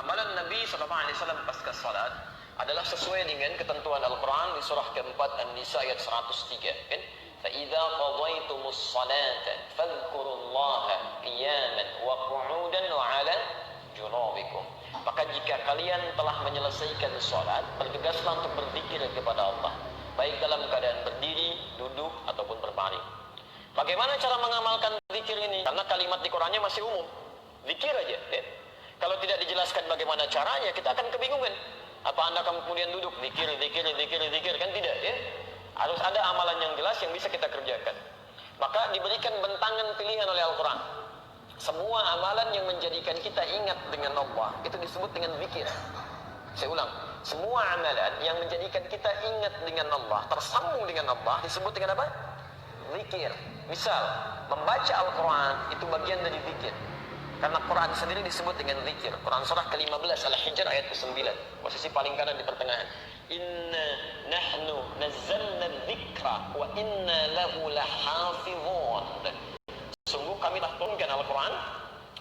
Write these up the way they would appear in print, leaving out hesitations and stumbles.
amalan Nabi SAW pasca salat adalah sesuai dengan ketentuan Al-Quran di surah keempat An-Nisa ayat 103 kan? فَإِذَا قَضَيْتُمُ الصَّلَاةَ فَاذْكُرُوا اللَّهَ قِيَامًا وَقُعُودًا وَعَلَى جُنُوبِكُمْ. Maka jika kalian telah menyelesaikan salat, bergegaslah untuk berzikir kepada Allah, baik dalam keadaan berdiri, duduk ataupun berbaring. Bagaimana cara mengamalkan zikir ini? Karena kalimat di Qurannya masih umum, zikir aja ya. Kalau tidak dijelaskan bagaimana caranya, kita akan kebingungan. Apa Anda kemudian duduk zikir kan tidak ya? Harus ada amalan yang jelas yang bisa kita kerjakan. Maka diberikan bentangan pilihan oleh Al-Quran. Semua amalan yang menjadikan kita ingat dengan Allah itu disebut dengan zikir. Saya ulang, semua amalan yang menjadikan kita ingat dengan Allah, tersambung dengan Allah, disebut dengan apa? Zikir. Misal, membaca Al-Quran itu bagian dari zikir. Karena Quran sendiri disebut dengan zikir. Quran surah ke-15 Al-Hijr ayat ke-9, posisi paling kanan di pertengahan. Inna nahnu nazzalna dzikra wa inna lahu lahafizun. Sungguh kami telah turunkan Al-Quran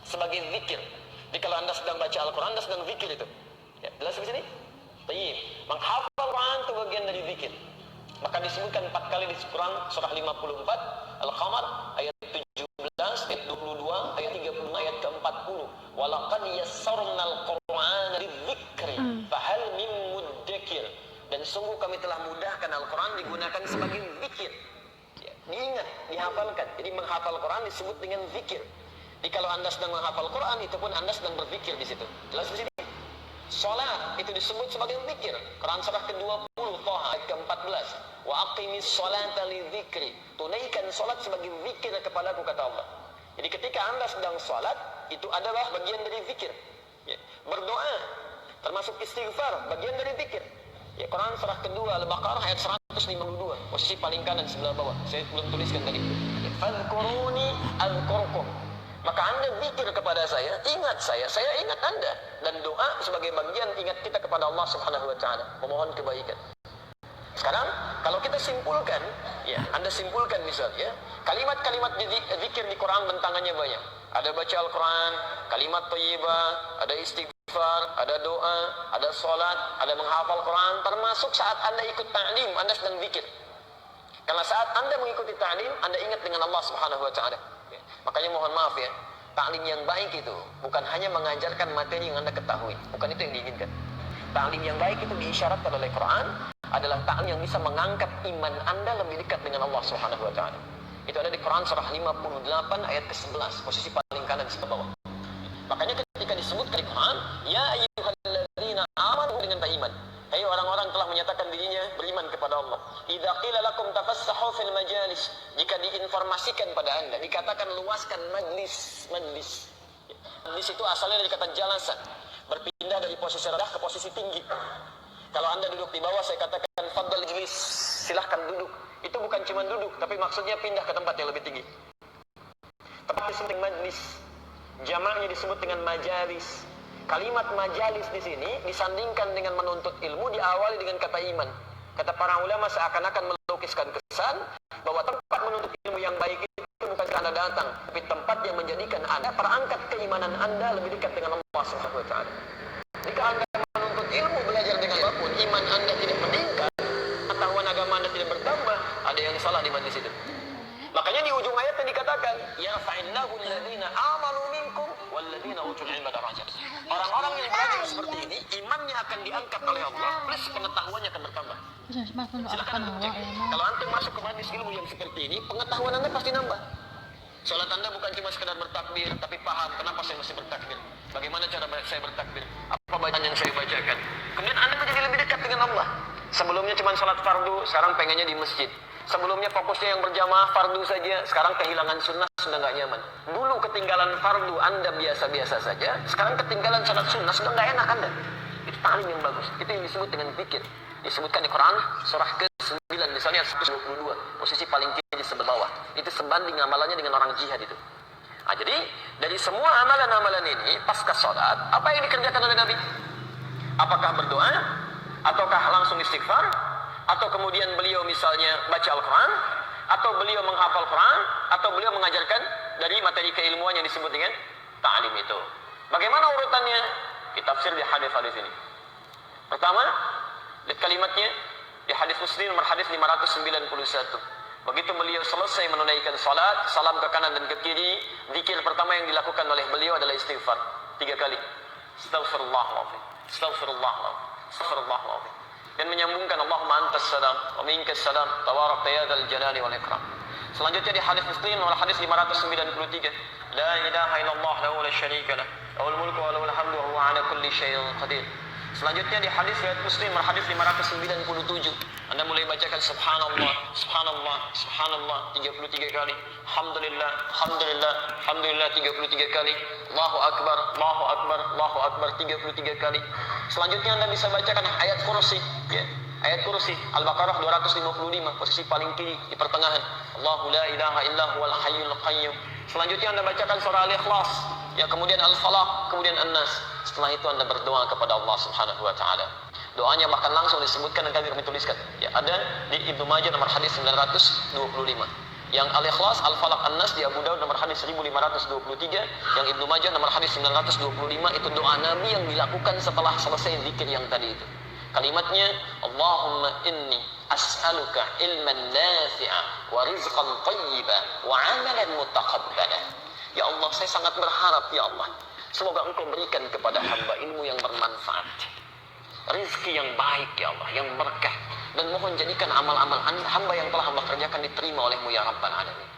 sebagai zikir. Jadi kalau Anda sedang baca Al-Quran, Anda sedang zikir itu. Ya, jelas di sini? Tayyib. Menghafal Al-Quran itu bagian dari zikir. Maka disebutkan 4 kali di Quran surah 54 Al-Qamar ayat 17, ayat 22, ayat 30, ayat ke-40. Walaqad yassarnal Qur'ana lidzikri fahal min muddakir. Dan sungguh kami telah mudahkan Al-Quran digunakan sebagai zikir. Ya, diingat, dihafalkan. Jadi menghafal Quran disebut dengan zikir. Jadi kalau Anda sedang menghafal Quran, itu pun Anda sedang berzikir di situ. Jelas di sini? Salat itu disebut sebagai zikir. Quran surah ke-20 Thaha ayat ke-14. Wa aqimis salata lidzikri. Tunaikan salat sebagai zikir kepadaku, kata Allah. Jadi ketika Anda sedang salat, itu adalah bagian dari zikir. Ya. Berdoa termasuk istighfar, bagian dari zikir. Ya, Quran surah kedua Al-Baqarah ayat 152, posisi paling kanan sebelah bawah. Saya belum tuliskan tadi. Fadhkuruni azkurkum. Maka Anda zikir kepada saya ingat Anda. Dan doa sebagai bagian ingat kita kepada Allah Subhanahu wa taala, memohon kebaikan. Sekarang kalau kita simpulkan, ya, Anda simpulkan misalnya, kalimat-kalimat zikir di Quran bentangannya banyak. Ada baca Al-Quran, kalimat thayyibah, ada istighfar, ada doa, ada salat, ada menghafal Quran, termasuk saat Anda ikut ta'lim, Anda sedang zikir. Karena saat Anda mengikuti ta'lim, Anda ingat dengan Allah Subhanahu wa taala. Ya. Makanya mohon maaf ya, ta'lim yang baik itu bukan hanya mengajarkan materi yang Anda ketahui, bukan itu yang diinginkan. Ta'lim yang baik itu diisyaratkan oleh Quran adalah ta'lim yang bisa mengangkat iman Anda lebih dekat dengan Allah Subhanahu wa taala. Itu ada di Quran surah 58 ayat ke-11, posisi paling kanan sebelah bawah. Makanya ketika disebutkan di Quran, ya ayyuhalladzina amanu dengan beriman. Hai orang-orang telah menyatakan dirinya beriman kepada Allah. Idza qila lakum tafassahu fil majalis. Jika diinformasikan pada Anda, dikatakan luaskan majlis. Majlis itu asalnya dari kata jalasa, berpindah dari posisi rendah ke posisi tinggi. Kalau Anda duduk di bawah, saya katakan fadhal ijlis, silahkan duduk. Itu bukan cuma duduk, tapi maksudnya pindah ke tempat yang lebih tinggi. Tempat disebut dengan majlis, jamaknya disebut dengan majalis. Kalimat majalis di sini disandingkan dengan menuntut ilmu, diawali dengan kata iman. Kata para ulama seakan-akan melukiskan kesan bahwa tempat menuntut ilmu yang baik itu bukan Anda datang, tapi tempat yang menjadikan Anda, perangkat keimanan Anda lebih dekat dengan Allah Subhanahu wa taala. Jika Anda menuntut ilmu, belajar dengan apapun, iman Anda tidak meningkat, pengetahuan agama Anda tidak bertambah, ada yang salah di majlis itu. Makanya di ujung ayatnya dikatakan, ya fa'innahu alladhina amanu minkum walladhina utul ilma darajat. Orang-orang yang belajar seperti ini, imannya akan diangkat oleh Allah, plus pengetahuannya akan bertambah. Silakan cek. Kalau antum masuk ke majlis ilmu yang seperti ini, pengetahuan Anda pasti nambah. Salat Anda bukan cuma sekedar bertakbir, tapi paham kenapa saya mesti bertakbir. Bagaimana cara saya bertakbir? Apa bacaan yang saya bacakan? Kemudian Anda menjadi lebih dekat dengan Allah. Sebelumnya cuma salat fardu, sekarang pengennya di masjid. Sebelumnya fokusnya yang berjamaah fardu saja, sekarang kehilangan sunnah, sudah nggak nyaman. Dulu ketinggalan fardu Anda biasa-biasa saja, sekarang ketinggalan salat sunnah, sudah nggak enak Anda. Itu ta'lim yang bagus. Itu yang disebut dengan zikir. Disebutkan di Quran surah ke-9 misalnya 122, posisi paling kiri sebelah bawah. Itu sebanding amalannya dengan orang jihad itu. Nah, jadi dari semua amalan-amalan ini pasca salat, apa yang dikerjakan oleh Nabi? Apakah berdoa ataukah langsung istighfar? Atau kemudian beliau misalnya baca Al-Quran, atau beliau menghafal Quran, atau beliau mengajarkan dari materi keilmuan yang disebut dengan ta'lim itu. Bagaimana urutannya? ditafsir di hadis-hadis ini. Pertama, lihat kalimatnya di hadis Muslim nomor hadis 591. Begitu beliau selesai menunaikan salat, salam ke kanan dan ke kiri, zikir pertama yang dilakukan oleh beliau adalah istighfar 3 kali. Astaghfirullahaladzim, astaghfirullahaladzim, astaghfirullahaladzim. Dan menyambungkan Allahumma antas salam wa minkas salam tabarakta ya dzal jalali wal ikram. Selanjutnya di hadis Muslim nomor hadis 593, la ilaha illallah lahu la syarika lah, lahul mulku wa lahul hamdu wa huwa ala kulli syai'in qadir. Selanjutnya di hadis riwayat Muslim nomor hadis 597, Anda mulai bacakan subhanallah, subhanallah, subhanallah 33 kali, alhamdulillah, alhamdulillah, alhamdulillah 33 kali, Allahu akbar, Allahu akbar, Allahu akbar 33 kali. Selanjutnya Anda bisa bacakan ayat kursi, ya. Ayat kursi Al-Baqarah 255, posisi paling kiri di pertengahan. Allahu la ilaha illa huwal hayyul qayyum. Selanjutnya Anda bacakan surah Al-Ikhlas, ya, kemudian Al-Falaq, kemudian An-Nas. Setelah itu Anda berdoa kepada Allah Subhanahu wa taala. Doanya bahkan langsung disebutkan dan kami tuliskan. Ya, ada di Ibnu Majah nomor hadis 925. Yang Al-Ikhlas, Al-Falaq, An-Nas di Abu Daud nomor hadis 1523, yang Ibnu Majah nomor hadis 925 itu doa Nabi yang dilakukan setelah selesai zikir yang tadi itu. Kalimatnya, Allahumma inni as'aluka ilman nafi'a wa rizqan thayyiban wa 'amalan mutaqabbalan. Ya Allah, saya sangat berharap ya Allah, semoga Engkau berikan kepada hamba ilmu yang bermanfaat, rezeki yang baik ya Allah, yang berkah, dan mohon jadikan amal-amal hamba yang telah hamba kerjakan diterima oleh-Mu ya Rabbal Alamin.